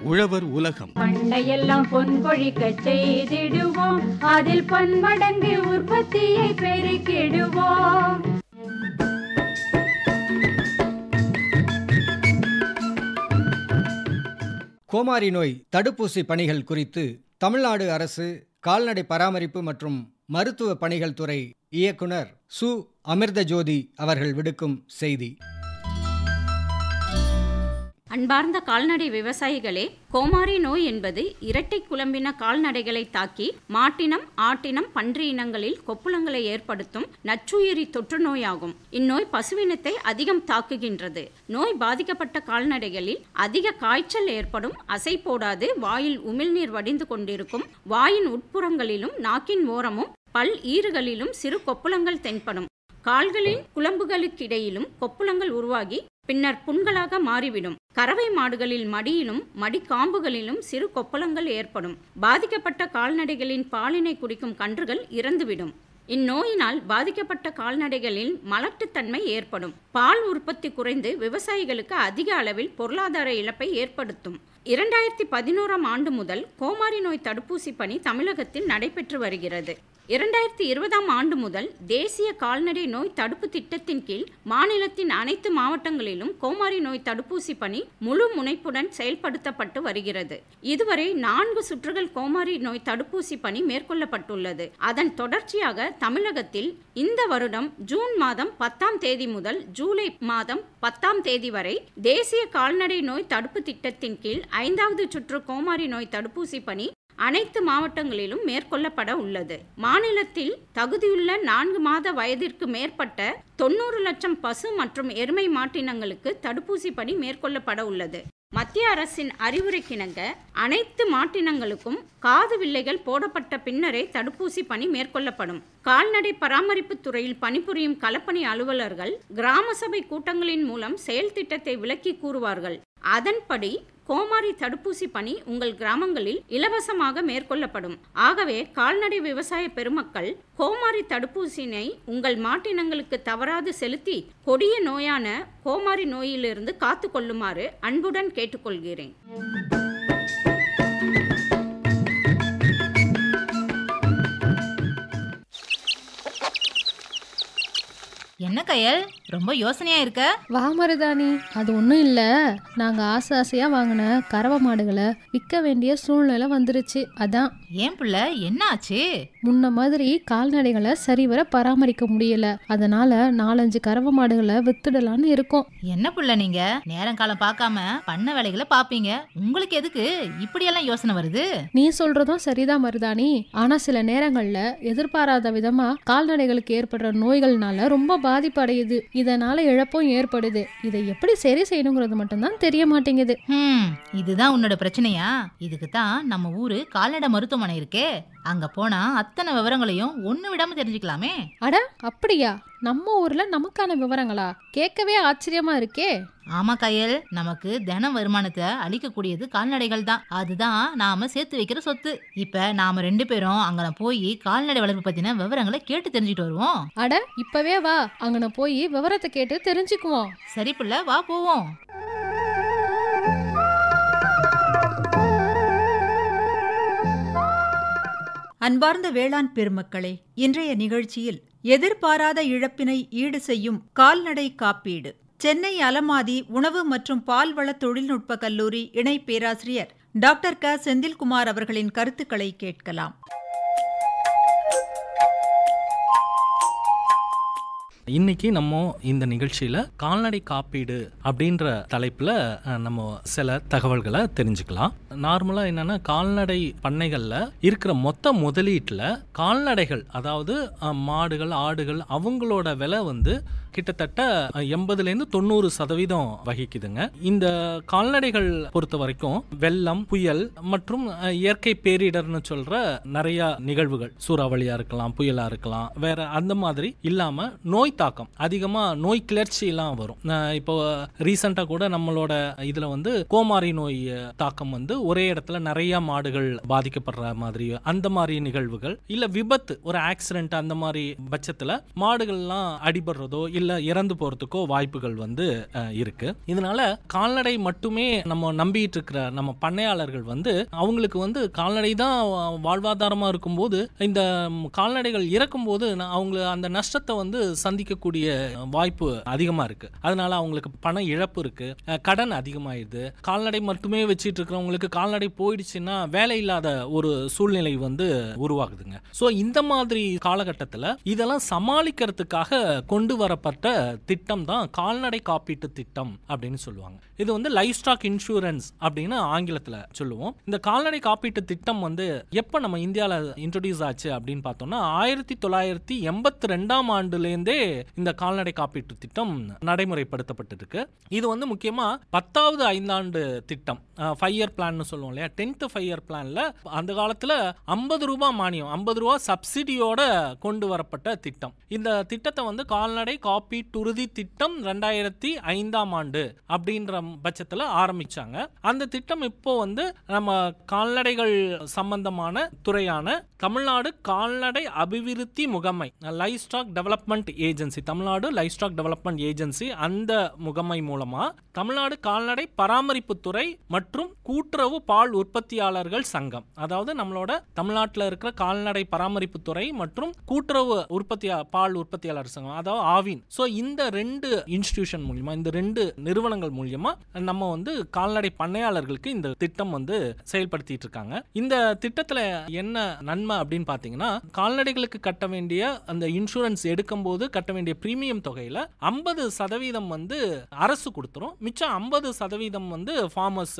உழவர் உலகம். பண்டையெல்லாம் பொன் கொழிக்க செய்திடுவோம், அதில் பன்மடங்கு உற்பத்தியை பெருக்கிடுவோம். கோமாரி நோய் தடுப்பூசி பணிகள் குறித்து தமிழ்நாடு அரசு கால்நடை பராமரிப்பு மற்றும் மருத்துவ பணிகள் துறை இயக்குனர் சு. அமிர்தஜோதி அவர்கள் விடுக்கும் செய்தி. அன்பார்ந்த கால்நடை விவசாயிகளே, கோமாரி நோய் என்பது இரட்டை குழம்பின கால்நடைகளை தாக்கி மாட்டினம், ஆட்டினம், பன்றி இனங்களில் கொப்புளங்களை ஏற்படுத்தும் நச்சுயிரி தொற்று நோயாகும். இந்நோய் பசுவினத்தை அதிகம் தாக்குகின்றது. நோய் பாதிக்கப்பட்ட கால்நடைகளில் அதிக காய்ச்சல் ஏற்படும், அசை போடாது, வாயில் உமிழ்நீர் வடிந்து கொண்டிருக்கும், வாயின் உட்புறங்களிலும் நாக்கின் ஓரமும் பல் ஈறுகளிலும் சிறு கொப்புளங்கள் தென்படும், கால்களின் குழம்புகளுக்கிடையிலும் கொப்புளங்கள் உருவாகி பின்னர் புண்களாக மாறிவிடும். கறவை மாடுகளில் மடியிலும் மடிக்காம்புகளிலும் சிறு கொப்பளங்கள் ஏற்படும். பாதிக்கப்பட்ட கால்நடைகளின் பாலினை குடிக்கும் கன்றுகள் இறந்துவிடும். இந்நோயினால் பாதிக்கப்பட்ட கால்நடைகளில் மலட்டுத்தன்மை ஏற்படும். பால் உற்பத்தி குறைந்து விவசாயிகளுக்கு அதிக அளவில் பொருளாதார இழப்பை ஏற்படுத்தும். 2011ஆம் ஆண்டு முதல் கோமாரி நோய் தடுப்பூசி பணி தமிழகத்தில் நடைபெற்று வருகிறது. 2020ஆம் ஆண்டு முதல் தேசிய கால்நடை நோய் தடுப்பு திட்டத்தின் கீழ் மாநிலத்தின் அனைத்து மாவட்டங்களிலும் கோமாரி நோய் தடுப்பூசி பணி முழு முனைப்புடன் செயல்படுத்தப்பட்டு வருகிறது. இதுவரை 4 சுற்றுகள் கோமாரி நோய் தடுப்பூசி பணி மேற்கொள்ளப்பட்டுள்ளது. அதன் தொடர்ச்சியாக தமிழகத்தில் இந்த வருடம் ஜூன் மாதம் 10ஆம் தேதி முதல் ஜூலை மாதம் 10ஆம் தேதி வரை தேசிய கால்நடை நோய் தடுப்பு திட்டத்தின் கீழ் 5வது சுற்று கோமாரி நோய் தடுப்பூசி பணி அனைத்து மாவட்டங்களிலும் மேற்கொள்ளப்பட உள்ளது. மாநிலத்தில் தகுதியுள்ள 4 மாத வயதிற்கு மேற்பட்ட 90 லட்சம் பசு மற்றும் எருமை மாட்டினங்களுக்கு தடுப்பூசி பணி மேற்கொள்ளப்பட உள்ளது. மத்திய அரசின் அறிவுரைக்கிணங்க அனைத்து மாட்டினங்களுக்கும் காது வில்லைகள் போடப்பட்ட பின்னரே தடுப்பூசி பணி மேற்கொள்ளப்படும். கால்நடை பராமரிப்பு துறையில் பணிபுரியும் களப்பணி அலுவலர்கள் கிராம சபை கூட்டங்களின் மூலம் செயல் திட்டத்தை விளக்கி கூறுவார்கள். அதன்படி கோமாரி தடுப்பூசி பணி உங்கள் கிராமங்களில் இலவசமாக மேற்கொள்ளப்படும். ஆகவே கால்நடை விவசாய பெருமக்கள் கோமாரி தடுப்பூசியினை உங்கள் மாட்டினங்களுக்கு தவறாது செலுத்தி கொடிய நோயான கோமாரி நோயிலிருந்து காத்து கொள்ளுமாறு அன்புடன் கேட்டுக்கொள்கிறேன். என்ன கையல், ரொம்ப யோசனையா இருக்க? வா மருதாணி, அது ஒன்றும் இல்லை. நாங்கள் ஆசை ஆசையாக வாங்கின கறவை மாடுகளை விற்க வேண்டிய சூழ்நிலை வந்துருச்சு. அதான். ஏன் புள்ள, என்ன ஆச்சு? முன்ன மாதிரி கால்நடைகளை சரிவர பராமரிக்க முடியல. அதனால 4-5 கறவை மாடுகளை வித்துடலான்னு இருக்கோம். என்ன புள்ள, நீங்க நேரம் காலம் பார்க்காம பண்ண வேலைகளை பாப்பீங்க. உங்களுக்கு எதுக்கு இப்படியெல்லாம் யோசனை வருது? நீ சொல்றதும் சரிதான் மருதாணி. ஆனா சில நேரங்கள்ல எதிர்பாராத விதமா கால்நடைகளுக்கு ஏற்படுற நோய்கள்னால ரொம்ப பாதிப்பு அடையுது. இதனால இழப்பும் ஏற்படுது. இதை எப்படி சரி செய்யணுங்கிறது மட்டும்தான் தெரிய மாட்டேங்குது. இதுதான் உன்னோட பிரச்சனையா? இதுக்கு தான் நம்ம ஊரு கால்நடை மருத்துவமனை இருக்கே. அங்க போனா அத்தனை விவரங்களையும் ஒண்ணு விடாம தெரிஞ்சுக்கலாமே. அட அப்படியா? நம்ம ஊர்ல நமக்கான விவரங்களா? கேட்கவே ஆச்சரியமா இருக்கே. ஆமா கையல், நமக்கு தின வருமானத்தை அளிக்கக்கூடியது கால்நடைகள் தான். அதுதான் நாம சேர்த்து வைக்கிற சொத்து. இப்ப நாம 2 பேரும் அங்கன போய் கால்நடை வளர்ப்பு பத்தின விவரங்களை கேட்டு தெரிஞ்சுட்டு வருவோம். அட இப்பவே வா, அங்கன போய் விவரத்தை கேட்டு தெரிஞ்சுக்குவோம். சரி புள்ள, வா போவோம். அன்பார்ந்த வேளாண் பெருமக்களே, இன்றைய நிகழ்ச்சியில் எதிர்பாராத இழப்பினை ஈடு செய்யும் கால்நடை காப்பீடு, சென்னை அலமாதி உணவு மற்றும் பால்வள தொழில்நுட்ப கல்லூரி இணை பேராசிரியர் டாக்டர் க. செந்தில்குமார் அவர்களின் கருத்துக்களை கேட்கலாம். இன்னைக்கு நம்ம இந்த நிகழ்ச்சியில கால்நடை காப்பீடு அப்படின்ற தலைப்புல நம்ம சில தகவல்களை தெரிஞ்சுக்கலாம். நார்மலா என்னன்னா, கால்நடை பண்ணைகள்ல இருக்கிற மொத்த முதலீட்டுல கால்நடைகள், அதாவது மாடுகள், ஆடுகள், அவங்களோட விலை கிட்டத்தட்ட 80-90% வகிக்குதுங்க. இந்த கால்நடைகள் பொறுத்த வரைக்கும் வெள்ளம், புயல் மற்றும் இயற்கை பேரிடர்னு சொல்ற நிறைய நிகழ்வுகள், சூறாவளியா இருக்கலாம், புயலா இருக்கலாம், வேற அந்த மாதிரி இல்லாம நோய் தாக்கம் அதிகமா, நோய் கிளர்ச்சி எல்லாம் வரும். இப்போ ரீசெண்டா கூட நம்மளோட இதுல கோமாரி நோய் தாக்கம் ஒரே இடத்துல நிறைய மாடுகள் பாதிக்கப்படுற மாதிரி அந்த மாதிரி நிகழ்வுகள், இல்ல விபத்து, ஒரு ஆக்சிடென்ட், அந்த மாதிரி பட்சத்துல மாடுகள்லாம் அடிபடுறதோ இல்ல இறந்து போறதுக்கோ வாய்ப்புகள் வந்து இருக்கு. இதனால கால்நடை மட்டுமே நம்ம நம்பிட்டு இருக்கிற நம்ம பண்ணையாளர்கள் வந்து அவங்களுக்கு வந்து கால்நடை தான் வாழ்வாதாரமா இருக்கும்போது இந்த கால்நடைகள் இறக்கும் போது அவங்க அந்த நஷ்டத்தை வந்து சந்திக்கக்கூடிய வாய்ப்பு அதிகமா இருக்கு. அதனால அவங்களுக்கு பண இழப்பு இருக்கு, கடன் அதிகமாயிருது. கால்நடை மட்டுமே வச்சிட்டு இருக்கிறவங்களுக்கு கால்நடை போயிடுச்சுன்னா வேலை இல்லாத ஒரு சூழ்நிலை வந்து உருவாகுதுங்க. சோ இந்த மாதிரி காலகட்டத்தில் இதெல்லாம் சமாளிக்கிறதுக்காக கொண்டு வரப்பட்ட திட்டம் தான் கால்நடை காப்பீட்டு திட்டம் அப்படின்னு சொல்லுவாங்க. இது வந்து லைஃப் ஸ்டாக் இன்சூரன்ஸ் அப்படின்னு ஆங்கிலத்தில் சொல்லுவோம். இந்த கால்நடை காப்பீட்டு திட்டம் வந்து எப்ப நம்ம இந்தியாவில் இன்ட்ரோடியூஸ் ஆச்சு அப்படின்னு பார்த்தோம்னா 1982 ஆண்டுலேருந்தே இந்த கால்நடை காப்பீட்டு திட்டம் நடைமுறைப்படுத்தப்பட்டிருக்கு. இது வந்து முக்கியமா 10வது ஐந்தாண்டு திட்டம், 5 இயர் பிளான் சொல்லுவோம் இல்லையா, 10th 5 இயர் பிளான்ல அந்த காலத்துல 50 ரூபாய் மானியம், 50 ரூபாய் சப்சிடியோட கொண்டு வரப்பட்ட திட்டம். இந்த திட்டத்தை வந்து கால்நடை காப்பீட்டுறுதி திட்டம் 2005ஆம் ஆண்டு அப்படின்ற பட்சத்துல ஆரம்பிச்சாங்க. அந்த திட்டம் இப்போ வந்து நம்ம கால்நடைகள் சம்பந்தமான துறையான தமிழ்நாடு கால்நடை அபிவிருத்தி முகமை, life stock development agency, Tamil Nadu life stock development agency, அந்த முகமை மூலமா தமிழ்நாடு கால்நடை பராமரிப்பு துறை மற்றும் கூட்டுறவு பால் உற்பத்தியாளர்கள் சங்கம், அதாவது நம்மளோட தமிழ்நாட்டில் இருக்கிற கால்நடை பராமரிப்பு துறை மற்றும் கூட்டுறவு பால் உற்பத்தியாளர் சங்கம், அதாவது ஆவின். ஸோ இந்த 2 இன்ஸ்டிடியூஷன் மூலியமா, இந்த 2 நிறுவனங்கள் மூலியமா நம்ம வந்து கால்நடை பண்ணையாளர்களுக்கு இந்த திட்டம் வந்து செயல்படுத்திட்டு இருக்காங்க. இந்த திட்டத்துல என்ன நன்மை அப்படின்னு பாத்தீங்கன்னா, கால்நடைகளுக்கு கட்ட வேண்டிய அந்த இன்சூரன்ஸ் எடுக்கும் போது கட்ட வேண்டிய பிரீமியம் தொகையில 50% வந்து அரசு கொடுத்துரும், மிச்சம் 50% வந்து ஃபார்மர்ஸ்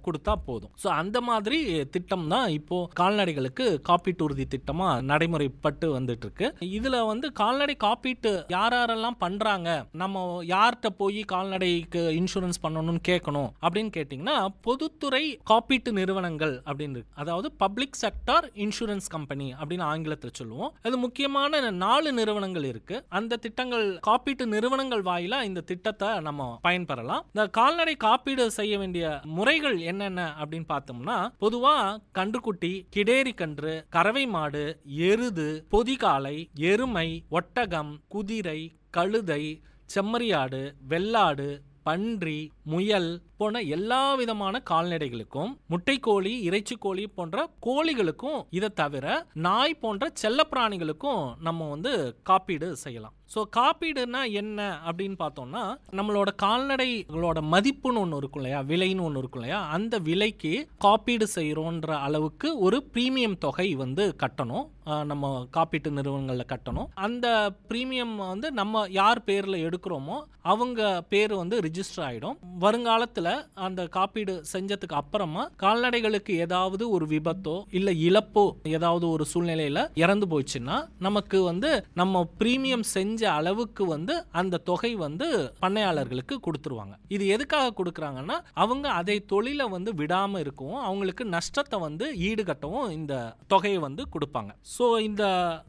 கொடுத்தா போதும். சோ அந்த மாதிரி திட்டம் தான் இப்போ கால்நடைகளுக்கு காப்பீட்டு உறுதி திட்டமா நடைமுறைப்பட்டு வந்துட்டு இருக்கு. இதுல வந்து கால்நடை காப்பீட்டு யாரெல்லாம் பண்றாங்க, நம்ம யார்கிட்ட போய் கால்நடைக்கு இன்சூரன்ஸ் பண்ணணும்னு கேட்கணும் அப்படின்னு கேட்டீங்கன்னா, பொதுத்துறை காப்பீட்டு நிறுவனங்கள் அப்படின்னு இருக்கு. அதாவது பப்ளிக் செக்டார் இன்சூரன்ஸ் கம்பெனி அப்படின்னு ஆங்கிலத்தில் சொல்லுவோம். அது முக்கியமான 4 நிறுவனங்கள் இருக்கு. அந்த திட்டங்கள் காப்பீட்டு நிறுவனங்கள் வாயிலா இந்த திட்டத்தை நம்ம பயன்பெறலாம். இந்த கால்நடை காப்பீடு செய்ய வேண்டிய முறைகள் என்னென்ன அப்படின்னு பார்த்தோம்னா, பொதுவா கன்றுக்குட்டி, கிடேரி கன்று, கறவை மாடு, எருது, பொதிகாலை, எருமை, ஒட்டகம், குதிரை, கழுதை, செம்மறியாடு, வெள்ளாடு, பன்றி, முயல் போன்ற எல்லா விதமான கால்நடைகளுக்கும், முட்டைக்கோழி, இறைச்சி கோழி போன்ற கோழிகளுக்கும், இதை தவிர நாய் போன்ற செல்ல பிராணிகளுக்கும் நம்ம வந்து காப்பீடு செய்யலாம். ஸோ காப்பீடுனா என்ன அப்படின்னு பார்த்தோம்னா, நம்மளோட கால்நடைகளோட மதிப்புன்னு ஒன்று இருக்கும் இல்லையா, விலைன்னு ஒன்று இருக்கும் இல்லையா, அந்த விலைக்கு காப்பீடு செய்கிறோன்ற அளவுக்கு ஒரு பிரீமியம் தொகை வந்து கட்டணும், நம்ம காப்பீட்டு நிறுவனங்களில் கட்டணும். அந்த பிரீமியம் வந்து நம்ம யார் பேரில் எடுக்கிறோமோ அவங்க பேர் வந்து ரிஜிஸ்டர் ஆகிடும். வருங்காலத்தில் அந்த காப்பீடு செஞ்சதுக்கு அப்புறமா கால்நடைகளுக்கு ஏதாவது ஒரு விபத்தோ இல்லை இழப்போ ஏதாவது ஒரு சூழ்நிலையில் இறந்து போயிடுச்சுன்னா நமக்கு வந்து நம்ம பிரீமியம் செஞ்ச அளவுக்கு வந்து அந்த தொகை வந்து பண்ணையாளர்களுக்கு கொடுத்துருவாங்க. இது எதுக்காக கொடுக்குறாங்கன்னா, அவங்க அதை தொழிலை வந்து விடாம இருக்கவும், அவங்களுக்கு நஷ்டத்தை வந்து ஈடுகட்டவும் இந்த தொகையை வந்து கொடுப்பாங்க. ஸோ இந்த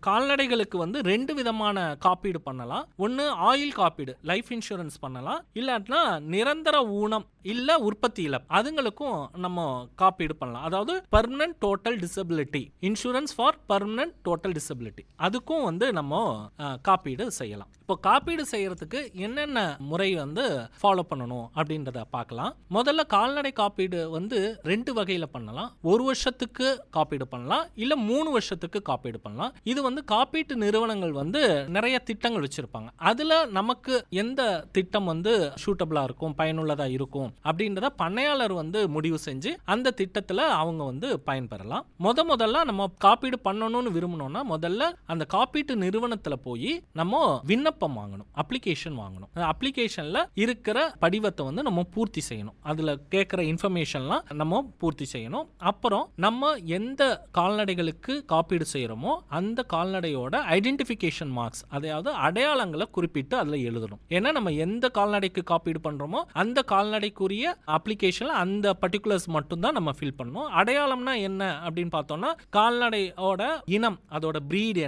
கால்நடைகளுக்கு வந்து 2 விதமான காப்பீடு பண்ணலாம். ஒன்று ஆயில் காப்பீடு, லைஃப் இன்சூரன்ஸ் பண்ணலாம். இல்லாட்டினா நிரந்தர ஊனம் இல்ல உற்பத்தி இழப்பு, அதுங்களுக்கும் நம்ம காப்பீடு பண்ணலாம். அதாவது permanent total disability insurance for permanent total disability, அதுக்கும் வந்து நம்ம காப்பீடு செய்யலாம். இப்போ காப்பீடு செய்யறதுக்கு என்னென்ன முறை வந்து ஃபாலோ பண்ணணும் அப்படின்றத பார்க்கலாம். முதல்ல கால்நடை காப்பீடு வந்து 2 வகையில பண்ணலாம். 1 வருஷத்துக்கு காப்பீடு பண்ணலாம், இல்ல 3 வருஷத்துக்கு காப்பீடு பண்ணலாம். இது வந்து காப்பீட்டு நிறுவனங்கள் வந்து நிறைய திட்டங்கள் வச்சிருப்பாங்க. அதுல நமக்கு எந்த திட்டம் வந்து சூட்டபிளா இருக்கும், பயனுள்ளதா இருக்கும் அப்படின்றத பண்ணையாளர் வந்து முடிவு செஞ்சு அந்த திட்டத்துல அவங்க வந்து பயன்பெறலாம். முதல்ல நம்ம காப்பீடு பண்ணணும்னு விரும்பணும்னா, முதல்ல அந்த காப்பீட்டு நிறுவனத்துல போய் நம்ம விண்ணப்பம் வாங்கணும், அப்ளிகேஷன் வாங்கணும். அப்ளிகேஷன்ல இருக்கிற படிவத்தை வந்து நம்ம பூர்த்தி செய்யணும், அதுல கேட்கிற இன்ஃபர்மேஷன்லாம் நம்ம பூர்த்தி செய்யணும். அப்புறம் நம்ம எந்த கால்நடைகளுக்கு காப்பீடு செய்யறோமோ அந்த கால்நடையோட ஐடென்டிஃபிகேஷன் மார்க்ஸ், அதாவது அடையாளங்களை குறிப்பிட்டு அதுல எழுதணும். ஏன்னா நம்ம எந்த கால்நடைக்கு காப்பீடு பண்றோமோ அந்த கால்நடைக்கு கால்நடைக்குரிய அப்ளிகேஷன்ல அந்த பர்டிகுலர்ஸ் மட்டும் தான் நம்ம ஃபில் பண்ணணும். அடையாளம்னா என்ன அப்படின்னு பார்த்தோம்னா கால்நடையோட இனம், அதோட பிரீட்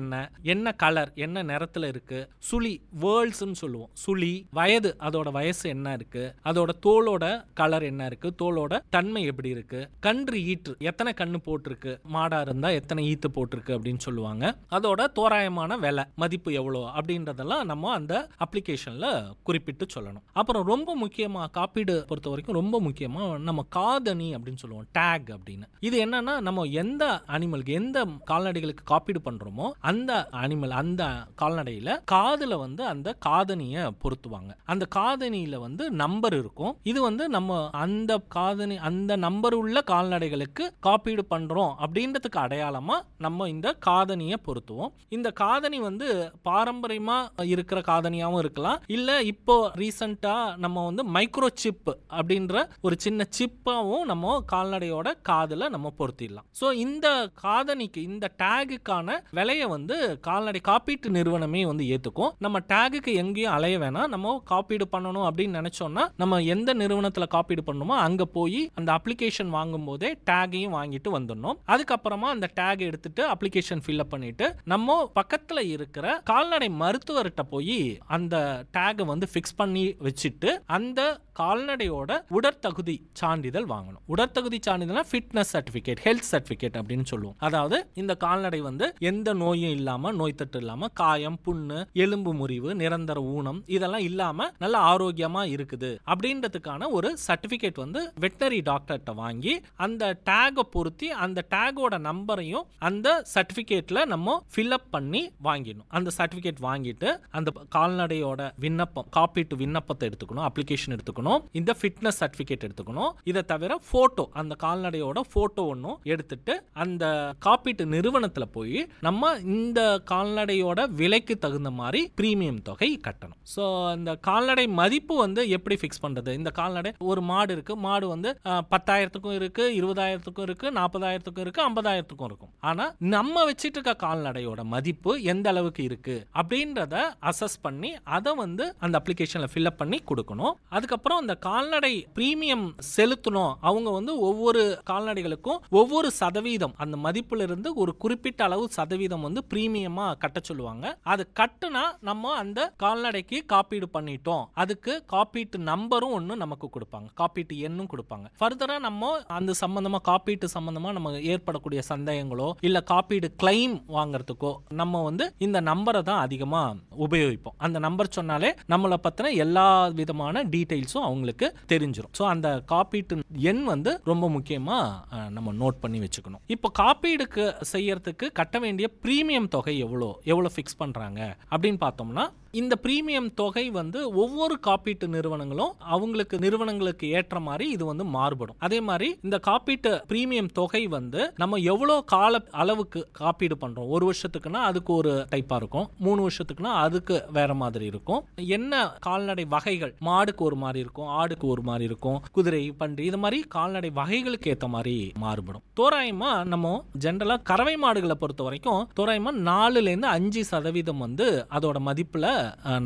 என்ன கலர், என்ன நிறத்துல இருக்கு, சுழி வேர்ல்ட்ஸ்னு சொல்லுவோம், சுழி, வயது, அதோட வயசு என்ன இருக்கு, அதோட தோலோட கலர் என்ன இருக்கு, தோலோட தன்மை எப்படி இருக்கு, கன்று ஈற்று எத்தனை கண்ணு போட்டிருக்கு, மாடா இருந்தா எத்தனை ஈத்து போட்டிருக்கு அப்படின்னு சொல்லுவாங்க, அதோட தோராயமான விலை மதிப்பு எவ்வளோ அப்படின்றதெல்லாம் நம்ம அந்த அப்ளிகேஷன்ல குறிப்பிட்டு சொல்லணும். அப்புறம் ரொம்ப முக்கியமா காப்பீடு பொறுத்த வரைக்கும் ரொம்ப முக்கியமா நம்ம காதணி அப்படின்னு சொல்லுவோம், டேக் அப்படின்னு. இது என்னன்னா நம்ம எந்த அனிமலுக்கு, எந்த கால்நடைகளுக்கு காப்பீடு பண்றோமோ அந்த அனிமல், அந்த கால்நடையில காதுல வந்து அந்த காதணியை பொருத்துவாங்க. அந்த காதணியில வந்து நம்பர் இருக்கும். இது வந்து நம்ம அந்த காதணி, அந்த நம்பர் உள்ள கால்நடைகளுக்கு காப்பீடு பண்றோம் அப்படின்றதுக்கு அடையாளமா நம்ம இந்த காதணியை பொருத்துவோம். இந்த காதணி வந்து பாரம்பரியமா இருக்கிற காதணியாவும் இருக்கலாம், இல்ல இப்போ ரீசெண்டா நம்ம வந்து மைக்ரோ சிப் அப்படின்ற ஒரு சின்ன சிப்பாவும் நம்ம கால்நடையோட காதுல நம்ம பொருத்திடலாம். சோ இந்த காதணிக்கு, இந்த டேகுக்கான விலையை வந்து கால்நடை காப்பீட்டு நிறுவனமே வந்து ஏத்துக்கும். நம்ம டேகுக்கு எங்கேயும் அலைய வேணாம். நம்ம காப்பீடு பண்ணணும் அப்படின்னு நினைச்சோம்னா நம்ம எந்த நிறுவனத்துல காப்பீடு பண்ணணுமோ அங்க போய் அந்த அப்ளிகேஷன் வாங்கும் போதே டேகையும் வாங்கிட்டு வந்துடணும். அதுக்கப்புறமா அந்த டேக் எடுத்துட்டு அப்ளிகேஷன் ஃபில்அப் பண்ணிட்டு நம்ம பக்கத்துல இருக்கிற கால்நடை மருத்துவர்கிட்ட போய் அந்த டேகை வந்து ஃபிக்ஸ் பண்ணி வச்சுட்டு அந்த கால்நடையோட உடற்தகுதி சான்றிதழ் வாங்கணும். உடற்தகுதி சான்றிதழ்னா ஃபிட்னஸ் சர்டிபிகேட், ஹெல்த் சர்டிபிகேட் அப்படின்னு சொல்லுவோம். அதாவது இந்த கால்நடை வந்து எந்த நோயும் இல்லாம, நோய் தொற்று இல்லாம, காயம், புண்ணு, எலும்பு முறிவு, நிரந்தர ஊனம் இதெல்லாம் இல்லாம நல்ல ஆரோக்கியமா இருக்குது அப்படின்றதுக்கான ஒரு சர்டிபிகேட் வந்து வெட்டனரி டாக்டர்கிட்ட வாங்கி அந்த டேகை பொருத்தி அந்த டேகோட நம்பரையும் அந்த சர்டிபிகேட்ல நம்ம ஃபில்அப் பண்ணி வாங்கிடணும். அந்த சர்டிபிகேட் வாங்கிட்டு அந்த கால்நடையோட விண்ணப்பம், காப்பீட்டு விண்ணப்பத்தை எடுத்துக்கணும், அப்ளிகேஷன் எடுத்துக்கணும், இந்த ஃபிட்னஸ் சர்டிபிகேட் எடுத்துக்கணும். இதை தவிர போட்டோ, அந்த கால்நடையோட போட்டோ ஒன்னும் எடுத்துட்டு அந்த காப்பீட்டு நிறுவனத்துல போய் நம்ம இந்த கால்நடையோட விலைக்கு தகுந்த மாதிரி பிரீமியம் தொகை கட்டணும். சோ இந்த கால்நடை மதிப்பு வந்து எப்படி ஃபிக்ஸ் பண்றது? இந்த கால்நடை, ஒரு மாடு இருக்கு, மாடு வந்து 10,000க்கும் இருக்கு, 20,000க்கும் இருக்கு, 40,000க்கும் இருக்கு, 50,000க்கும் இருக்கும். ஆனா நம்ம வச்சிட்டு இருக்க கால்நடையோட மதிப்பு எந்த அளவுக்கு இருக்கு அப்படின்றத அசஸ் பண்ணி அதை வந்து அந்த அப்ளிகேஷன்ல ஃபில்அப் பண்ணி கொடுக்கணும். அதுக்கப்புறம் அந்த கால்நடை பிரீமியம் செலுத்தணும். அவங்க வந்து ஒவ்வொரு கால்நடைகளுக்கும் ஒவ்வொரு சதவீதம், அந்த மதிப்புல இருந்து ஒரு குறிப்பிட்ட அளவு சதவீதம் வந்து பிரீமியமா கட்ட சொல்லுவாங்க. அது கட்டுனா நம்ம அந்த கால்நடைக்கு காப்பீடு பண்ணிட்டோம். அதுக்கு காப்பீட்டு நம்பரும் ஒன்னு நமக்கு கொடுப்பாங்க, காப்பீட்டு எண்ணும் கொடுப்பாங்க. ஃபர்தரா நம்ம அந்த சம்பந்தமா, காப்பீட்டு சம்பந்தமா நம்ம ஏற்படக்கூடிய சந்தேகங்களோ இல்ல காப்பீடு கிளைம் வாங்குறதுக்கோ நம்ம வந்து இந்த நம்பரை தான் அதிகமா உபயோகிப்போம். அந்த நம்பர் சொன்னாலே நம்மளை பத்தின எல்லா விதமான டீடைல்ஸும் அவங்களுக்கு தெரிஞ்சிடும். ஸோ அந்த காப்பீட்டு எண் வந்து ரொம்ப முக்கியமா நம்ம நோட் பண்ணி வச்சுக்கணும். இப்போ காப்பீடுக்கு செய்யறதுக்கு கட்ட வேண்டிய பிரீமியம் தொகை எவ்வளோ ஃபிக்ஸ் பண்றாங்க அப்படின்னு பார்த்தோம்னா, இந்த பிரீமியம் தொகை வந்து ஒவ்வொரு காப்பீட்டு நிறுவனங்களும் அவங்களுக்கு நிறுவனங்களுக்கு ஏற்ற மாதிரி இது வந்து மாறுபடும். அதே மாதிரி இந்த காப்பீட்டு பிரீமியம் தொகை வந்து நம்ம எவ்வளவு கால அளவுக்கு காப்பீடு பண்றோம், 1 வருஷத்துக்குன்னா அதுக்கு ஒரு டைப்பா இருக்கும், 3 வருஷத்துக்குன்னா அதுக்கு வேற மாதிரி இருக்கும். என்ன கால்நடை வகைகள், மாடுக்கு ஒரு மாதிரி இருக்கும், ஆடுக்கு ஒரு மாதிரி இருக்கும், குதிரை, பன்றி, இது மாதிரி கால்நடை வகைகளுக்கு ஏற்ற மாதிரி மாறுபடும். தோராயமா நம்ம ஜெனரலா கறவை மாடுகளை பொறுத்த வரைக்கும் தோராயமா 4-5% வந்து அதோட மதிப்புல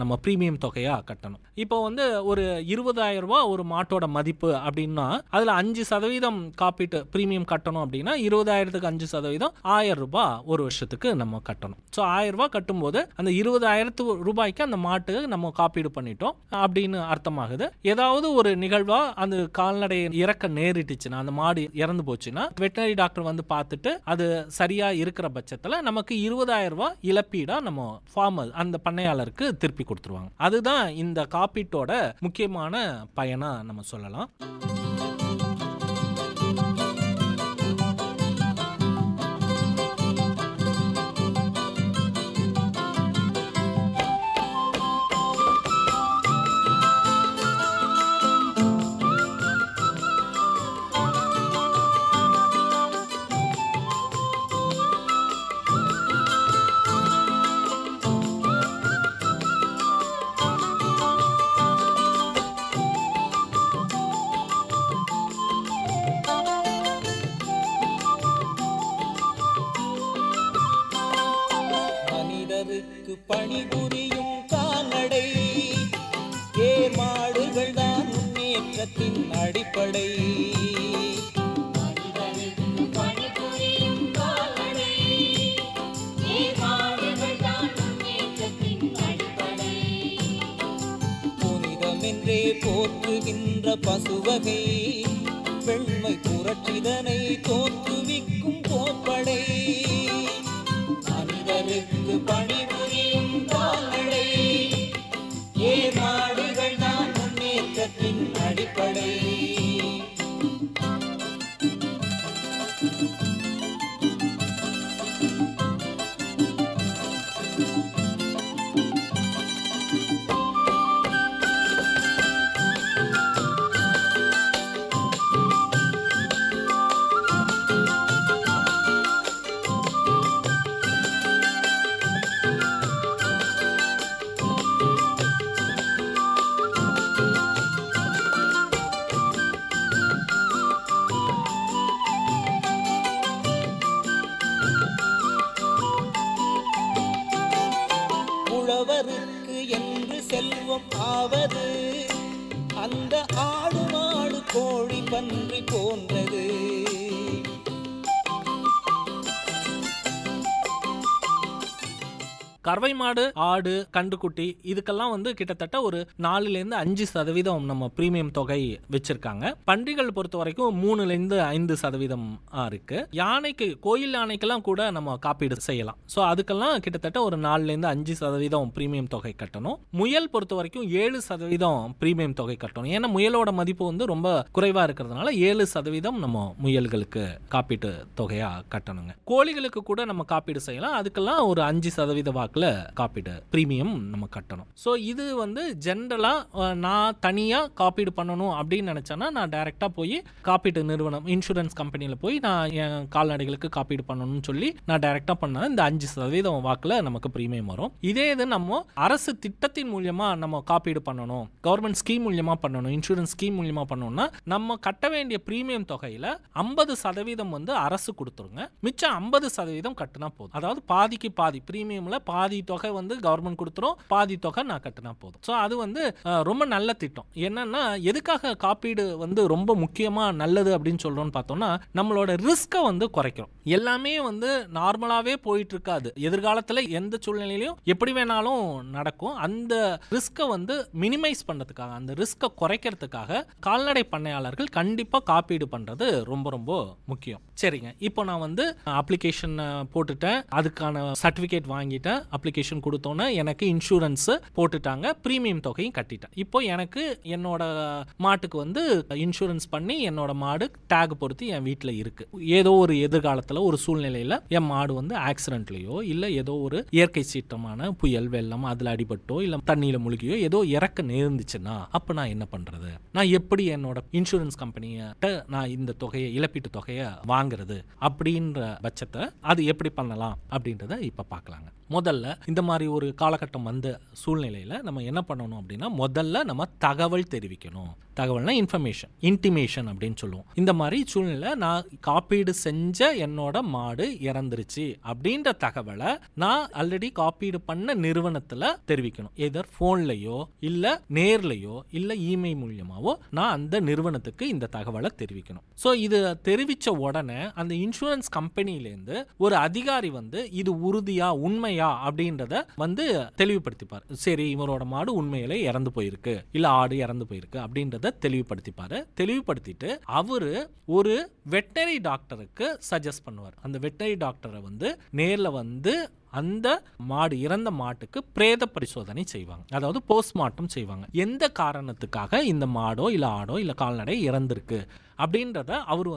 நம்ம பிரீமியம் தொகையா கட்டணும். இப்போ வந்து ஒரு 20,000 ரூபாய் ஒரு மாட்டோட மதிப்பு அப்படின்னா அதுல 5% காப்பீட்டு பிரீமியம் கட்டணும் அப்படின்னா 20,000க்கு 5% 1,000 ரூபாய் ஒரு வருஷத்துக்கு நம்ம கட்டணும். ஸோ 1,000 ரூபாய் கட்டும் போது அந்த 20,000 ரூபாய்க்கு அந்த மாட்டுக்கு நம்ம காப்பீடு பண்ணிட்டோம் அப்படின்னு அர்த்தமாகுது. ஏதாவது ஒரு நிகழ்வா அந்த கால்நடை இறக்க நேரிட்டுச்சுன்னா, அந்த மாடு இறந்து போச்சுன்னா வெட்டனரி டாக்டர் வந்து பார்த்துட்டு அது சரியா இருக்கிற பட்சத்துல நமக்கு 20,000 ரூபாய் இழப்பீடா நம்ம ஃபார்மர், அந்த பண்ணையாளருக்கு திருப்பி கொடுத்துருவாங்க. அதுதான் இந்த காப்பீட்டோட முக்கியமான பயனா நம்ம சொல்லலாம். புனிதமென்றே போற்றுகின்ற பசுவகை வெண்மை புரட்சிதனை தோற்றுவிக்கும் போப்படை மனிதருக்கு பணிபுரியும் கால்நடை ஏமாடுகள் தான் முன்னேற்றத்தின் அடிப்படை. உழவருக்கு என்று செல்வம் ஆவது அந்த ஆடு மாடு கோழி பன்றி போன்றது. கறவை மாடு, ஆடு, கண்டுக்குட்டி இதுக்கெல்லாம் கிட்டத்தட்ட ஒரு 4-5% நம்ம பிரீமியம் தொகை வச்சிருக்காங்க. பன்றிகள் பொறுத்த வரைக்கும் 3-5% இருக்கு. யானைக்கு, கோயில் யானைக்கெல்லாம் கூட நம்ம காப்பீடு செய்யலாம். ஸோ அதுக்கெல்லாம் கிட்டத்தட்ட ஒரு 4-5% பிரீமியம் தொகை கட்டணும். முயல் பொறுத்த வரைக்கும் 7% பிரீமியம் தொகை கட்டணும். ஏன்னா முயலோட மதிப்பு ரொம்ப குறைவா இருக்கிறதுனால 7% நம்ம முயல்களுக்கு காப்பீட்டு தொகையா கட்டணுங்க. கோழிகளுக்கு கூட நம்ம காப்பீடு செய்யலாம். அதுக்கெல்லாம் ஒரு 5% வாக்குல காப்பீடு பிரீமியம் நம்ம கட்டணும். ஸோ இது ஜென்ரலா நான் தனியா காப்பீடு பண்ணணும் அப்படின்னு நினைச்சேன்னா நான் டைரக்டா போய் காப்பீட்டு நிறுவனம், இன்சூரன்ஸ் கம்பெனியில போய் நான் என் கால்நடைகளுக்கு காப்பீடு பண்ணணும்னு சொல்லி நான் டைரக்டா பண்ணா இந்த 5% வாக்குல நமக்கு பிரீமியம் வரும். இதே இது நம்ம அரசு திட்டத்தின் மூலியமா நம்ம காப்பீடு பண்ணணும், கவர்மெண்ட் ஸ்கீம் மூலியமா பண்ணணும், இன்சூரன்ஸ் ஸ்கீம் மூலியமா பண்ணணும்னா நம்ம கட்ட வேண்டிய பிரீமியம் தொகையில 50% அரசு கொடுத்துருங்க. மிச்சம் 50% கட்டினா போதும். அதாவது பாதிக்கு பாதி பிரீமியம்ல பாதி தொகை கவர்மெண்ட் கொடுத்துரும், பாதி தொகை நான் கட்டினா போதும். ஸோ அது ரொம்ப நல்ல திட்டம். என்னன்னா எதுக்காக காப்பீடு ரொம்ப முக்கியமா நல்லது அப்படின்னு சொல்றோம்னு பார்த்தோம்னா நம்மளோட ரிஸ்கை குறைக்கிறோம். எல்லாமே நார்மலாவே போயிட்டு இருக்காது. எதிர்காலத்துல எந்த சூழ்நிலையிலும் எப்படி வேணாலும் நடக்கும். அந்த ரிஸ்கை மினிமைஸ் பண்றதுக்காக, அந்த ரிஸ்கை குறைக்கிறதுக்காக கால்நடை பண்ணையாளர்கள் கண்டிப்பா காப்பீடு பண்றது ரொம்ப ரொம்ப முக்கியம். சரிங்க, இப்போ நான் அப்ளிகேஷன் போட்டுட்டேன், அதுக்கான சர்டிபிகேட் வாங்கிட்டேன், அப்ளிகேஷன் கொடுத்தோன்னே எனக்கு இன்சூரன்ஸ் போட்டுட்டாங்க, பிரீமியம் தொகையும் கட்டிட்டேன். இப்போ எனக்கு என்னோட மாட்டுக்கு இன்சூரன்ஸ் பண்ணி என்னோட மாடு டேக் பொறுத்து என் வீட்டில் இருக்கு. ஏதோ ஒரு எதிர்காலத்தில் ஒரு சூழ்நிலையில் என் மாடு ஆக்சிடென்ட்லையோ இல்லை ஏதோ ஒரு இயற்கை சீற்றமான புயல், வெள்ளம் அதில் அடிபட்டோ இல்லை தண்ணியில் முழுகியோ ஏதோ இறக்க நேர்ந்துச்சுன்னா அப்போ நான் என்ன பண்றது? நான் எப்படி என்னோட இன்சூரன்ஸ் கம்பெனியிட்ட நான் இந்த தொகையை, இழப்பீட்டு தொகையை வாங்குறது அப்படின்ற பட்சத்தை அது எப்படி பண்ணலாம் அப்படின்றத இப்போ பார்க்கலாங்க. முதல்ல இந்த மாதிரி ஒரு காலகட்டம் வந்த சூழ்நிலையில நம்ம என்ன பண்ணணும் அப்படின்னா முதல்ல நம்ம தகவல் தெரிவிக்கணும். தகவல்னா இன்ஃபர்மேஷன், இன்டிமேஷன் அப்படின்னு சொல்லுவோம். இந்த மாதிரி சூழ்நிலை நான் காப்பீடு செஞ்ச என்னோட மாடு இறந்துருச்சு அப்படின்ற தகவலை நான் ஆல்ரெடி காப்பீடு பண்ண நிறுவனத்துல தெரிவிக்கணும். எதர் போன்லயோ இல்ல நேர்லயோ இல்ல இமெயில் மூலியமாவோ நான் அந்த நிறுவனத்துக்கு இந்த தகவலை தெரிவிக்கணும். ஸோ இது தெரிவிச்ச உடனே அந்த இன்சூரன்ஸ் கம்பெனிலேருந்து ஒரு அதிகாரி இது உறுதியா உண்மையா அப்படின்றத தெளிவுபடுத்திப்பார். சரி, இவரோட மாடு உண்மையிலே இறந்து போயிருக்கு இல்ல ஆடு இறந்து போயிருக்கு அப்படின்றத தெளிவுபடுத்திப்பாரு. தெளிவுபடுத்திட்டு அவரு ஒரு வெட்டனரி டாக்டருக்கு சஜஸ்ட் பண்ணுவார். அந்த வெட்டனரி டாக்டரை நேர்ல அந்த மாடு, இறந்த மாட்டுக்கு பிரேத பரிசோதனை செய்வாங்க. அதாவது போஸ்ட்மார்ட்டம் செய்வாங்க. எந்த காரணத்துக்காக இந்த மாடோ இல்ல ஆடோ இல்ல கால்நடை இறந்திருக்கு அப்படின்றத அவர்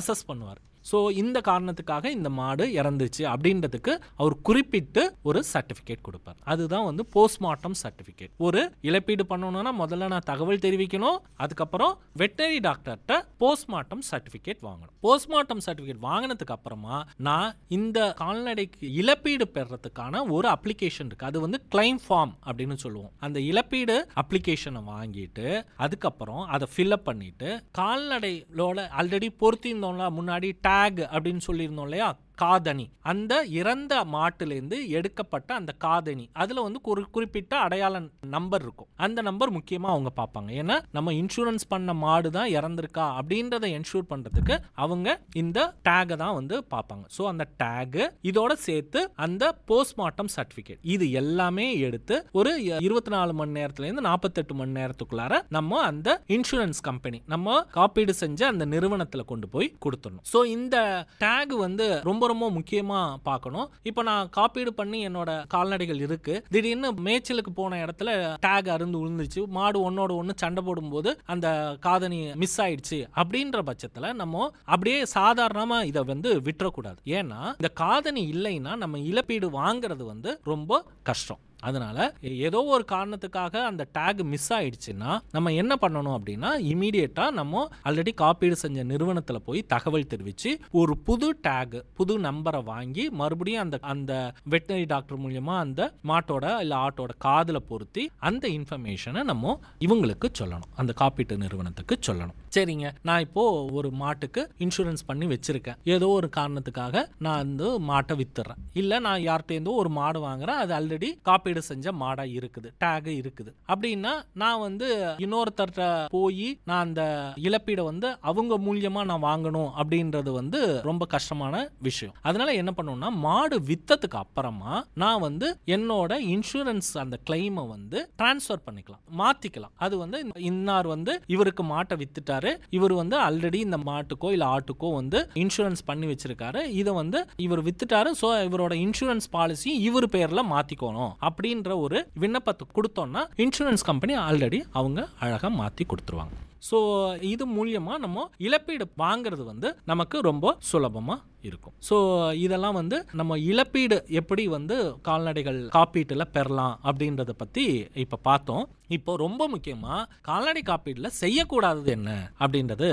அசஸ் பண்ணுவார். ஸோ இந்த காரணத்துக்காக இந்த மாடு இறந்துச்சு அப்படின்றதுக்கு அவர் குறிப்பிட்டு ஒரு சர்டிஃபிகேட் கொடுப்பார். அதுதான் போஸ்ட்மார்ட்டம் சர்டிஃபிகேட். ஒரு இழப்பீடு பண்ணணும்னா முதல்ல நான் தகவல் தெரிவிக்கணும், அதுக்கப்புறம் வெட்டனரி டாக்டர்கிட்ட போஸ்ட்மார்ட்டம் சர்டிஃபிகேட் வாங்கணும். போஸ்ட்மார்ட்டம் சர்டிஃபிகேட் வாங்கினதுக்கு அப்புறமா நான் இந்த கால்நடைக்கு இழப்பீடு பெறறதுக்கான ஒரு அப்ளிகேஷன் இருக்கு. அது கிளைம் ஃபார்ம் அப்படின்னு சொல்லுவோம். அந்த இழப்பீடு அப்ளிகேஷனை வாங்கிட்டு அதுக்கப்புறம் அதை ஃபில்அப் பண்ணிட்டு கால்நடையோட ஆல்ரெடி பொருத்திருந்தோம்ல முன்னாடி டேக் அப்படின்னு சொல்லியிருந்தோம் இல்லையா, காதணி, அந்த இறந்த மாட்டிலேருந்து எடுக்கப்பட்ட அந்த காதணி, அதுல வந்து ஒரு குறிப்பிட்ட அடையாள நம்பர் இருக்கும். அந்த நம்பர் முக்கியமா அவங்க பார்ப்பாங்க. ஏன்னா நம்ம இன்சூரன்ஸ் பண்ண மாடு தான் இறந்திருக்கா அப்படின்றத என்ஷூர் பண்றதுக்கு அவங்க இந்த டேகை தான் வந்து பார்ப்பாங்க. ஸோ அந்த டேக் இதோட சேர்த்து அந்த போஸ்ட்மார்ட்டம் சர்டிபிகேட் இது எல்லாமே எடுத்து ஒரு 24 மணி நேரத்துல இருந்து 48 மணி நேரத்துக்குள்ளார நம்ம அந்த இன்சூரன்ஸ் கம்பெனி, நம்ம காப்பீடு செஞ்ச அந்த நிறுவனத்துல கொண்டு போய் கொடுத்துடணும். ஸோ இந்த டேக் வந்து ரொம்ப ரொம்ப முக்கியமா பார்க்கணும். இப்போ நான் காப்பீடு பண்ணி என்னோட கால்நடைகள் இருக்கு, திடீர்னு மேய்ச்சலுக்கு போன இடத்துல டேக் அருந்து விழுந்துச்சு, மாடு ஒன்னோட ஒன்று சண்டை போடும்போது அந்த காதணி மிஸ் ஆயிடுச்சு அப்படின்ற பட்சத்துல நம்ம அப்படியே சாதாரணமா இதை வந்து விட்டுறக்கூடாது. ஏன்னா இந்த காதணி இல்லைன்னா நம்ம இழப்பீடு வாங்குறது வந்து ரொம்ப கஷ்டம். அதனால ஏதோ ஒரு காரணத்துக்காக அந்த டேக் மிஸ் ஆயிடுச்சுன்னா நம்ம என்ன பண்ணணும் அப்படின்னா, இமீடியட்டா நம்ம ஆல்ரெடி காப்பீடு செஞ்ச நிறுவனத்துல போய் தகவல் தெரிவிச்சு ஒரு புது டேக், புது நம்பரை வாங்கி மறுபடியும் அந்த வெட்டனரி டாக்டர் மூலமா அந்த மாட்டோட இல்ல ஆட்டோட காதுல பொருத்தி அந்த இன்ஃபர்மேஷனை நம்ம இவங்களுக்கு சொல்லணும், அந்த காப்பீட்டு நிறுவனத்துக்கு சொல்லணும். சரிங்க, நான் இப்போ ஒரு மாட்டுக்கு இன்சூரன்ஸ் பண்ணி வச்சிருக்கேன், ஏதோ ஒரு காரணத்துக்காக நான் அந்த மாட்டை வித்துறேன், இல்ல நான் யார்கிட்டேருந்தோ ஒரு மாடு வாங்குறேன், அது ஆல்ரெடி காப்பீடு செஞ்ச மாடா இருக்குது, டேக் இருக்குது அப்படின்னா நான் வந்து இன்னொருத்தர்கிட்ட போய் நான் அந்த இழப்பீடை வந்து அவங்க மூலியமா நான் வாங்கணும் அப்படின்றது வந்து ரொம்ப கஷ்டமான விஷயம். அதனால என்ன பண்ணணும்னா, மாடு வித்ததுக்கு அப்புறமா நான் வந்து என்னோட இன்சூரன்ஸ் அந்த கிளைமை வந்து டிரான்ஸ்ஃபர் பண்ணிக்கலாம், மாத்திக்கலாம். அது வந்து இன்னார் வந்து இவருக்கு மாட்டை வித்துட்டாரு, இவர் வந்து ஆல்ரெடி இந்த மாட்டுக்கோ இல்ல ஆட்டுக்கோ வந்து இன்சூரன்ஸ் பண்ணி வச்சிருக்காரு, இதை வந்து இவர் வித்துட்டாரு, சோ இவரோட இன்சூரன்ஸ் பாலிசி இவர் பேர்ல மாத்திக்கணும் அப்படின்ற ஒரு விண்ணப்பத்தை கொடுத்தோம்னா இன்சூரன்ஸ் கம்பெனி ஆல்ரெடி அவங்க அழகா மாத்தி கொடுத்துருவாங்க. ஸோ இது மூலியமா நம்ம இழப்பீடு வாங்குறது வந்து நமக்கு ரொம்ப சுலபமா இருக்கும். ஸோ இதெல்லாம் வந்து நம்ம இழப்பீடு எப்படி வந்து கால்நடைகள் காப்பீட்டுல பெறலாம் அப்படின்றத பத்தி இப்ப பார்த்தோம். இப்போ ரொம்ப முக்கியமா கால்நடை காப்பீடுல செய்யக்கூடாதது என்ன அப்படின்றது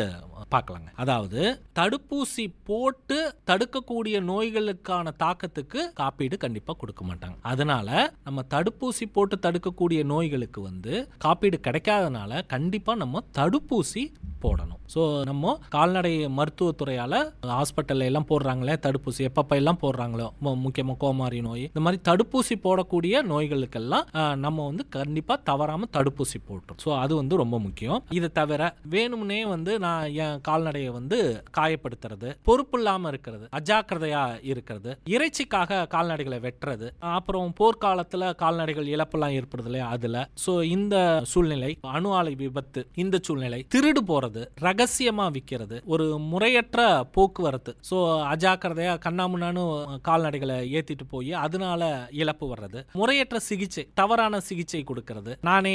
பார்க்கலாங்க. அதாவது தடுப்பூசி போட்டு தடுக்கக்கூடிய நோய்களுக்கான தாக்கத்துக்கு காப்பீடு கண்டிப்பா கொடுக்க மாட்டாங்க. அதனால நம்ம தடுப்பூசி போட்டு தடுக்கக்கூடிய நோய்களுக்கு வந்து காப்பீடு கிடைக்காதனால கண்டிப்பா நம்ம தடுப்பூசி போடணும். ஸோ நம்ம கால்நடை மருத்துவத்துறையால ஹாஸ்பிட்டல்ல எல்லாம் போடுறாங்களே தடுப்பூசி, எப்பப்ப எல்லாம் போடுறாங்களோ, முக்கியமா கோமாரி நோய், இந்த மாதிரி தடுப்பூசி போடக்கூடிய நோய்களுக்கெல்லாம் நம்ம வந்து கண்டிப்பா தவறாம தடுப்பூசி போட்டோம். ஸோ அது வந்து ரொம்ப முக்கியம். இதை தவிர வேணும்னே வந்து நான் என் கால்நடையை வந்து காயப்படுத்துறது, பொறுப்பு இல்லாம இருக்கிறது, அஜாக்கிரதையா இருக்கிறது, இறைச்சிக்காக கால்நடைகளை வெட்டுறது, அப்புறம் போர்க்காலத்துல கால்நடைகள் இழப்பெல்லாம் ஏற்படுது இல்லையா அதுல. ஸோ இந்த சூழ்நிலை, அணு ஆலை விபத்து, இந்த சூழ்நிலை, திருடு போறது, ரகசியமா விற்கிறது, ஒரு முறையற்ற போக்குவரத்து, ஸோ அஜாக்கிரதையா கண்ணாமுன்னானு கால்நடைகளை ஏத்திட்டு போய் அதனால இழப்பு வர்றது, முறையற்ற சிகிச்சை, தவறான சிகிச்சை கொடுக்கிறது, நானே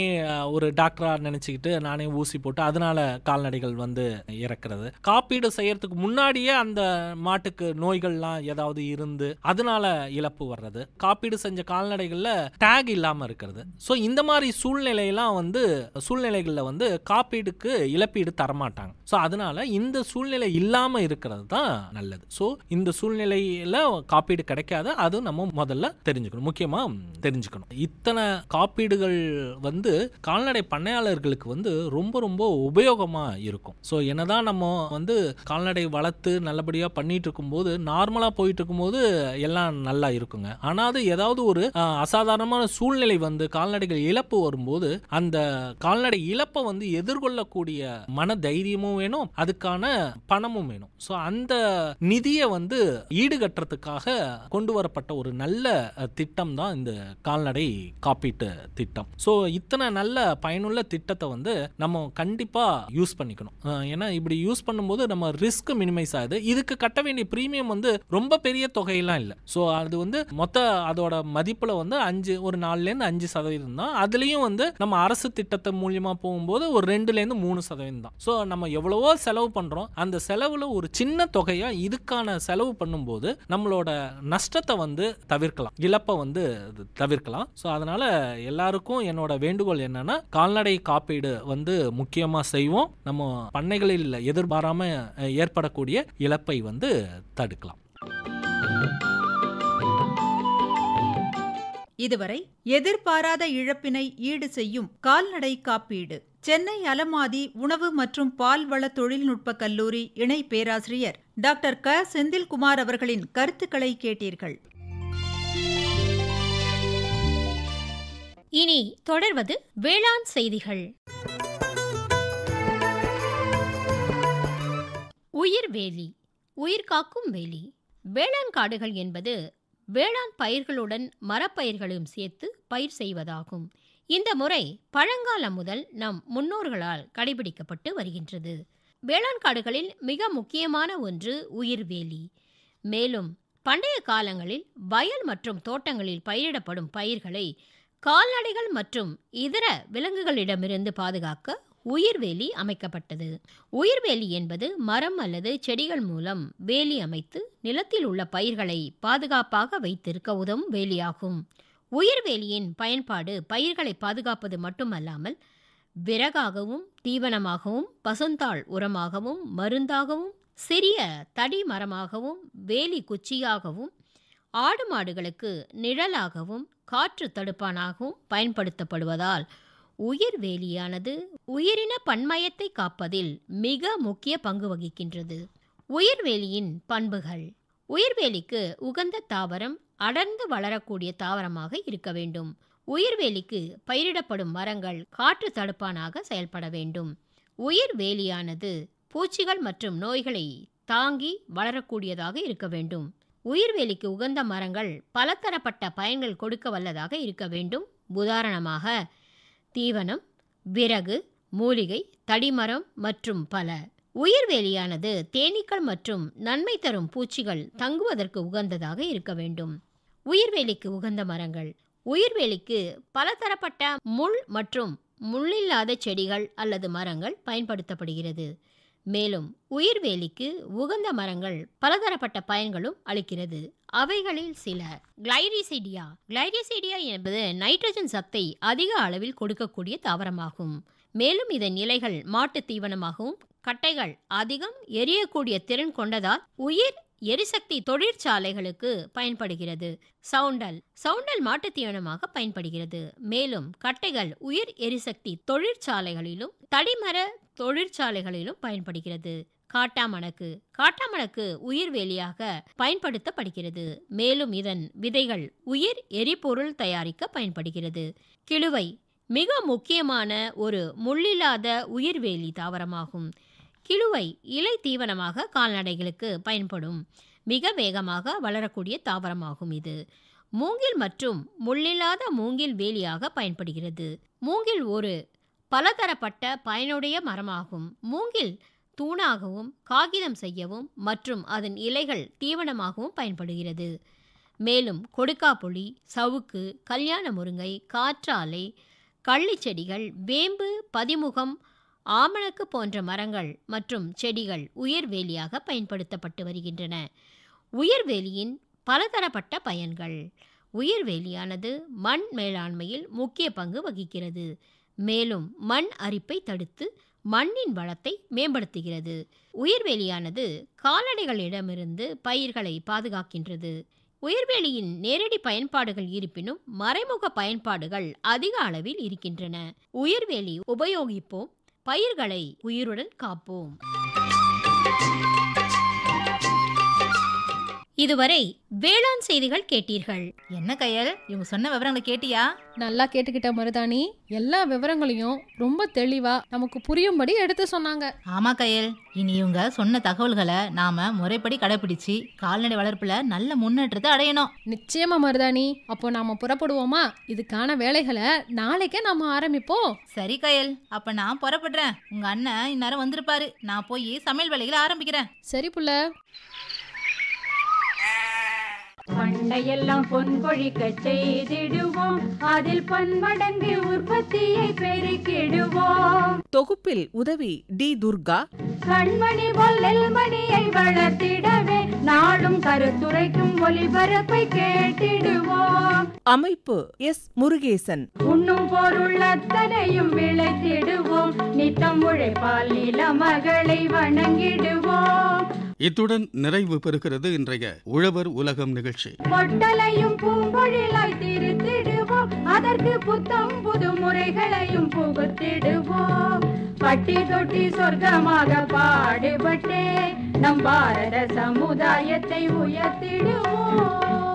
ஒரு டாக்டரா நினைச்சுக்கிட்டு நானே ஊசி போட்டு அதனால கால்நடைகள் வந்து இறக்கிறது, காப்பீடு செய்யறதுக்கு முன்னாடியே அந்த மாட்டுக்கு நோய்கள்லாம் ஏதாவது இருந்து அதனால இழப்பு வர்றது, காப்பீடு செஞ்ச கால்நடைகள்ல டேக் இல்லாம இருக்கிறது. ஸோ இந்த மாதிரி சூழ்நிலையெல்லாம் வந்து சூழ்நிலைகள்ல வந்து காப்பீடுக்கு இழப்பீடு தரமாட்டாங்க. ஸோ அதனால இந்த சூழ்நிலை இல்லாம இருக்கிறது தான் நல்லது. ஸோ இந்த சூழ்நிலையில காப்பீடு கிடைக்காத அது நம்ம முதல்ல தெரிஞ்சுக்கணும், முக்கியமா தெரிஞ்சுக்கணும். இத்தனை காப்பீடுகள் வந்து கால்நடை பண்ணையாளர்களுக்கு வந்து ரொம்ப ரொம்ப உபயோகமா இருக்கும். ஸோ என்னதான் நம்ம வந்து கால்நடை வளர்த்து நல்லபடியா பண்ணிட்டு இருக்கும்போது, நார்மலா போயிட்டு இருக்கும்போது எல்லாம் நல்லா இருக்குங்க. ஆனா அது ஏதாவது ஒரு அசாதாரணமான சூழ்நிலை வந்து கால்நடைகள் இழப்பு வரும்போது அந்த கால்நடை இழப்பை வந்து எதிர்கொள்ளக்கூடிய மன தைரியமும் வேணும், அதுக்கான பணமும் வேணும். ஸோ அந்த நிதியை வந்து ஈடுகட்டுறதுக்காக கொண்டு வரப்பட்ட ஒரு நல்ல திட்டம் தான் இந்த கால்நடை காப்பீட்டு திட்டம். ஸோ இத்தனை நல்ல பயனுள்ள திட்டத்தை வந்து நம்ம கண்டிப்பா யூஸ் பண்ணிக்கணும். ஏன்னா இப்படி யூஸ் பண்ணும்போது நம்ம ரிஸ்க் மினிமைஸ் ஆகுது. இதுக்கு கட்ட வேண்டிய பிரீமியம் வந்து ரொம்ப பெரிய தொகையெல்லாம் இல்லை. ஸோ அது வந்து மொத்த அதோட மதிப்புல வந்து 4-5% தான். அதுலயும் வந்து நம்ம அரசு திட்டத்தை மூலியமா போகும்போது ஒரு 2-3% தான். ஸோ நம்ம எவ்வளவோ செலவு பண்றோம், அந்த செலவுல ஒரு சின்ன தொகையா இதுக்கான செலவு பண்ணும்போது நம்மளோட நஷ்டத்தை வந்து தவிர்க்கலாம், இழப்பை வந்து தவிர்க்கலாம். ஸோ அதனால எல்லாருக்கும் என்னோட வேண்டுகோள் என்னன்னா, கால்நடை காப்பீடு வந்து முக்கியமா செய்வோம். நம்ம பண்ணைகளில் எதிர்பாராம ஏற்படக்கூடிய இழப்பை வந்து தடுக்கலாம். இதுவரை எதிர்பாராத இழப்பினை ஈடு செய்யும் கால்நடை காப்பீடு சென்னை அலமாதி உணவு மற்றும் பால்வள தொழில்நுட்ப கல்லூரி இணை பேராசிரியர் டாக்டர் க செந்தில்குமார் அவர்களின் கருத்துக்களை கேட்டீர்கள். இனி தொடர்வது வேளாண் செய்திகள். உயிர்வேலி, உயிர்காக்கும் வேலி. வேளாண் காடுகள் என்பது வேளாண் பயிர்களுடன் மரப்பயிர்களும் சேர்த்து பயிர் செய்வதாகும். இந்த முறை பழங்காலம் முதல் நம் முன்னோர்களால் கடைபிடிக்கப்பட்டு வருகின்றது. வேளாண் காடுகளில் மிக முக்கியமான ஒன்று உயிர்வேலி. மேலும் பண்டைய காலங்களில் வயல் மற்றும் தோட்டங்களில் பயிரிடப்படும் பயிர்களை கால்நடைகள் மற்றும் இதர விலங்குகளிடமிருந்து பாதுகாக்க உயிர்வேலி அமைக்கப்பட்டது. உயிர்வேலி என்பது மரம் அல்லது செடிகள் மூலம் வேலி அமைத்து நிலத்தில் உள்ள பயிர்களை பாதுகாப்பாக வைத்திருக்க உதவும் வேலியாகும். உயிர்வேலியின் பயன்பாடு பயிர்களை பாதுகாப்பது மட்டுமல்லாமல் விறகாகவும் தீவனமாகவும் பசுந்தாள் உரமாகவும் மருந்தாகவும் சிறிய தடி மரமாகவும் வேலி குச்சியாகவும் ஆடு மாடுகளுக்கு நிழலாகவும் காற்று தடுப்பானாகவும் பயன்படுத்தப்படுவதால் உயிர்வேலியானது உயிரின பன்மயத்தை காப்பதில் மிக முக்கிய பங்கு வகிக்கின்றது. உயிர்வேலியின் பண்புகள். உயிர்வேலிக்கு உகந்த தாவரம் அடர்ந்து வளரக்கூடிய தாவரமாக இருக்க வேண்டும். உயிர்வேலிக்கு பயிரிடப்படும் மரங்கள் காற்று தடுப்பானாக செயல்பட வேண்டும். உயிர்வேலியானது பூச்சிகள் மற்றும் நோய்களை தாங்கி வளரக்கூடியதாக இருக்க வேண்டும். உயிர்வேலிக்கு உகந்த மரங்கள் பலதரப்பட்ட பயன்கள் கொடுக்க வல்லதாக இருக்க வேண்டும். உதாரணமாக தீவனம், விறகு, மூலிகை, தடிமரம் மற்றும் பல. உயிர்வேலியானது தேனீக்கள் மற்றும் நன்மை தரும் பூச்சிகள் தங்குவதற்கு உகந்ததாக இருக்க வேண்டும். உயிர்வேலிக்கு உகந்த மரங்கள். உயிர்வேலிக்கு பலதரப்பட்ட முள் மற்றும் முள்ளில்லாத செடிகள் அல்லது மரங்கள் பயன்படுத்தப்படுகிறது. மேலும் உயிர்வேலிக்கு உகந்த மரங்கள் பலதரப்பட்ட பயன்களும் அளிக்கிறது. அவைகளில் சில. கிளைரிசீடியா. கிளைரிசீடியா என்பது நைட்ரஜன் சத்தை அதிக அளவில் கொடுக்கக்கூடிய தாவரமாகும். மேலும் இதன் இலைகள் மாட்டு தீவனமாகவும் கட்டைகள் அதிகம் எரியக்கூடிய திறன் கொண்டதால் உயிர் எரிசக்தி தொழிற்சாலைகளுக்கு பயன்படுகிறது. சவுண்டல். சவுண்டல் மாட்டு தீவனமாக பயன்படுகிறது. மேலும் கட்டைகள் உயிர் எரிசக்தி தொழிற்சாலைகளிலும் தடிமர தொழிற்சாலைகளிலும் பயன்படுகிறது. காட்டாமணக்கு. காட்டாமணக்கு உயிர்வேலியாக பயன்படுத்தப்படுகிறது. மேலும் இதன் விதைகள் உயிர் எரிபொருள் தயாரிக்க பயன்படுகிறது. கிழுவை மிக முக்கியமான ஒரு முள்ளில்லாத உயிர்வேலி தாவரமாகும். கிழுவை இலை தீவனமாக கால்நடைகளுக்கு பயன்படும் மிக வேகமாக வளரக்கூடிய தாவரமாகும். இது மூங்கில் மற்றும் முள்ளில்லாத மூங்கில் வேலியாக பயன்படுகிறது. மூங்கில் ஒரு பலதரப்பட்ட பயனுடைய மரமாகும். மூங்கில் தூணாகவும் காகிதம் செய்யவும் மற்றும் அதன் இலைகள் தீவனமாகவும் பயன்படுகிறது. மேலும் கொடுக்காப்புளி, சவுக்கு, கல்யாண முருங்கை, காற்றாலை, கள்ளிச்செடிகள், வேம்பு, பதிமுகம், ஆமணக்கு போன்ற மரங்கள் மற்றும் செடிகள் உயிர்வேலியாக பயன்படுத்தப்பட்டு வருகின்றன. உயிர்வேலியின் பலதரப்பட்ட பயன்கள். உயிர்வேலியானது மண் மேலாண்மையில் முக்கிய பங்கு வகிக்கிறது. மேலும் மண் அரிப்பை தடுத்து மண்ணின் வளத்தை மேம்படுத்துகிறது. உயிர்வேலியானது கால்நடைகளிடமிருந்து பயிர்களை பாதுகாக்கின்றது. உயிர்வேலியின் நேரடி பயன்பாடுகள் இருப்பினும் மறைமுக பயன்பாடுகள் அதிக அளவில் இருக்கின்றன. உயிர்வேலி உபயோகிப்போம், பயிர்களை உயிருடன் காப்போம். இதுவரை வேளாண் செய்திகள் கேட்டீர்கள். என்ன கையல், இவங்க சொன்ன விவரங்களை கேட்டியா? நல்லா கேட்டுக்கிட்ட மருதாணி. எல்லா விவரங்களையும் ரொம்ப தெளிவா நமக்கு புரியும்படி எடுத்து சொன்னாங்க. ஆமா கையல், இனி இவங்க சொன்ன தகவல்களை நாம முறைப்படி கடைபிடிச்சு கால்நடை வளர்ப்புல நல்ல முன்னேற்றத்தை அடையணும். நிச்சயமா மருதாணி. அப்போ நாம புறப்படுவோமா? இதுக்கான வேலைகளை நாளைக்கே நாம ஆரம்பிப்போம். சரி கையல், அப்ப நான் புறப்படுறேன். உங்க அண்ணன் இந்நேரம் வந்திருப்பாரு. நான் போய் சமையல் வேலைகளை ஆரம்பிக்கிறேன். சரி புள்ள. பண்டையெல்லாம் பொன் கொழிக்க செய்திடுவோம், அதில் பன்மடங்கு உற்பத்தியை பெருக்கிடுவோம். தொகுப்பில் உதவி டி. துர்கா. கண்மணி பொல்லில் மணியை வளர்த்திடவே நாடும் கருத்துரைக்கும் ஒலிபரப்பை கேட்டிடுவோம். அமைப்பு எஸ். முருகேசன். உண்ணும் பொருள் அத்தனையும் விளைத்திடுவோம், நித்தம் உழைப்பால் நில மகளை வணங்கிடுவோம். இத்துடன் நிறைவு பெறுகிறது இன்றைய உழவர் உலகம் நிகழ்ச்சி. பொட்டலையும் பூங்கொழிலாய் திருத்திடுவோம், அதற்கு புத்தம் புது முறைகளையும் புகுத்திடுவோம். பட்டி தொட்டி சொர்க்கமாக பாடுபட்டே நம் பாரத சமுதாயத்தை உயர்த்திடுவோம்.